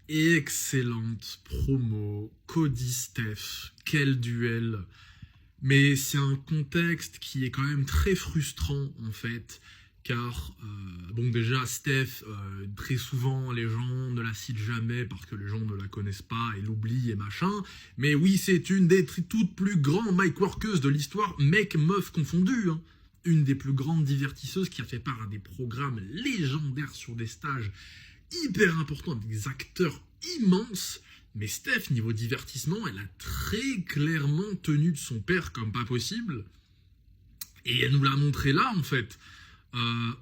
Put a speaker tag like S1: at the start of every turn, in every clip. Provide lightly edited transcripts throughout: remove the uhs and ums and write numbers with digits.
S1: Excellente promo, Cody Steph, quel duel. Mais c'est un contexte qui est quand même très frustrant en fait, car bon déjà Steph, très souvent les gens ne la citent jamais parce que les gens ne la connaissent pas et l'oublient et machin, mais oui c'est une des toutes plus grandes mic workeuses de l'histoire, mec meuf confondu, hein. Une des plus grandes divertisseuses qui a fait part à des programmes légendaires sur des stages hyper importants avec des acteurs immenses. Mais Steph, niveau divertissement, elle a très clairement tenu de son père comme pas possible. Et elle nous l'a montré là, en fait, en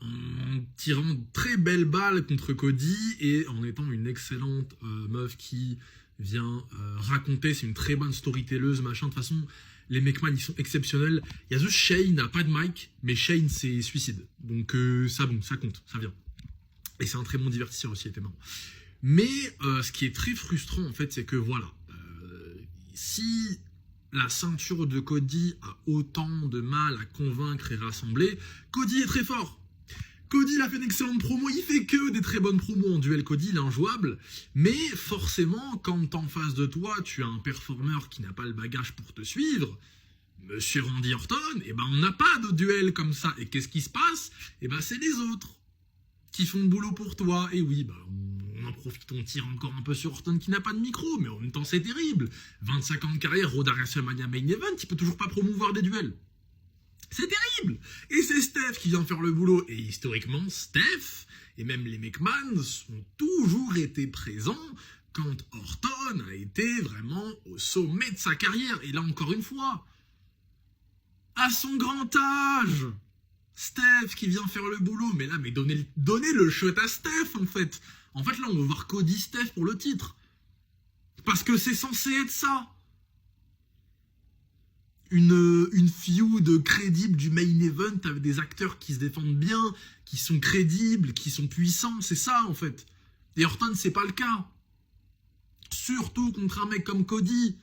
S1: tirant de très belles balles contre Cody et en étant une excellente meuf qui vient raconter. C'est une très bonne storytelleuse, machin. De toute façon, les McMahon, ils sont exceptionnels. Il y a juste Shane, n'a pas de mic, mais Shane, c'est suicide. Donc ça, bon, ça compte, ça vient. Et c'est un très bon divertisseur aussi, il était marrant. Mais ce qui est très frustrant, en fait, c'est que voilà, si la ceinture de Cody a autant de mal à convaincre et rassembler, Cody est très fort. Cody, il a fait une excellente promo, il fait que des très bonnes promos en duel. Cody, il est injouable, mais forcément, quand en face de toi, tu as un performeur qui n'a pas le bagage pour te suivre, Monsieur Randy Orton, eh ben on n'a pas de duel comme ça. Et qu'est-ce qui se passe? Eh ben c'est les autres qui font le boulot pour toi. Et oui, bah on en profite, on tire encore un peu sur Orton qui n'a pas de micro, mais en même temps c'est terrible. 25 ans de carrière, Raw à WrestleMania Main Event, il peut toujours pas promouvoir des duels. C'est terrible. Et c'est Steph qui vient faire le boulot. Et historiquement, Steph, et même les McMahon, ont toujours été présents quand Orton a été vraiment au sommet de sa carrière. Et là, encore une fois, à son grand âge, Steph qui vient faire le boulot. Mais là, mais donnez le shot à Steph, en fait. En fait, là, on va voir Cody Steph pour le titre. Parce que c'est censé être ça. Une feud crédible du main event avec des acteurs qui se défendent bien, qui sont crédibles, qui sont puissants, c'est ça en fait. Et Orton, c'est pas le cas. Surtout contre un mec comme Cody.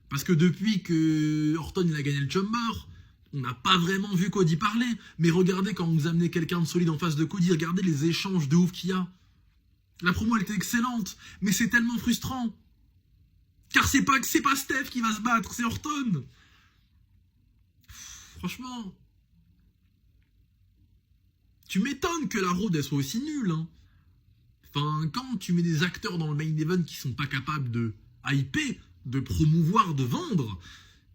S1: Parce que depuis que Orton il a gagné le Jumper, on n'a pas vraiment vu Cody parler. Mais regardez quand vous amenez quelqu'un de solide en face de Cody, regardez les échanges de ouf qu'il y a. La promo elle était excellente, mais c'est tellement frustrant. Car c'est pas Steph qui va se battre, c'est Orton. Franchement, tu m'étonnes que la road elle soit aussi nulle. Hein. Enfin, quand tu mets des acteurs dans le main event qui sont pas capables de hyper, de promouvoir, de vendre,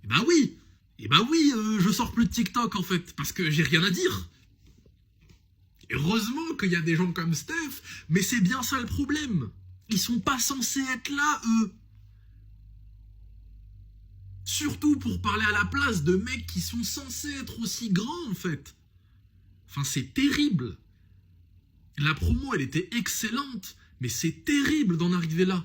S1: eh ben oui, je sors plus de TikTok en fait, parce que j'ai rien à dire. Heureusement qu'il y a des gens comme Steph, mais c'est bien ça le problème. Ils sont pas censés être là, eux. Surtout pour parler à la place de mecs qui sont censés être aussi grands, en fait. Enfin, c'est terrible. La promo, elle était excellente, mais c'est terrible d'en arriver là.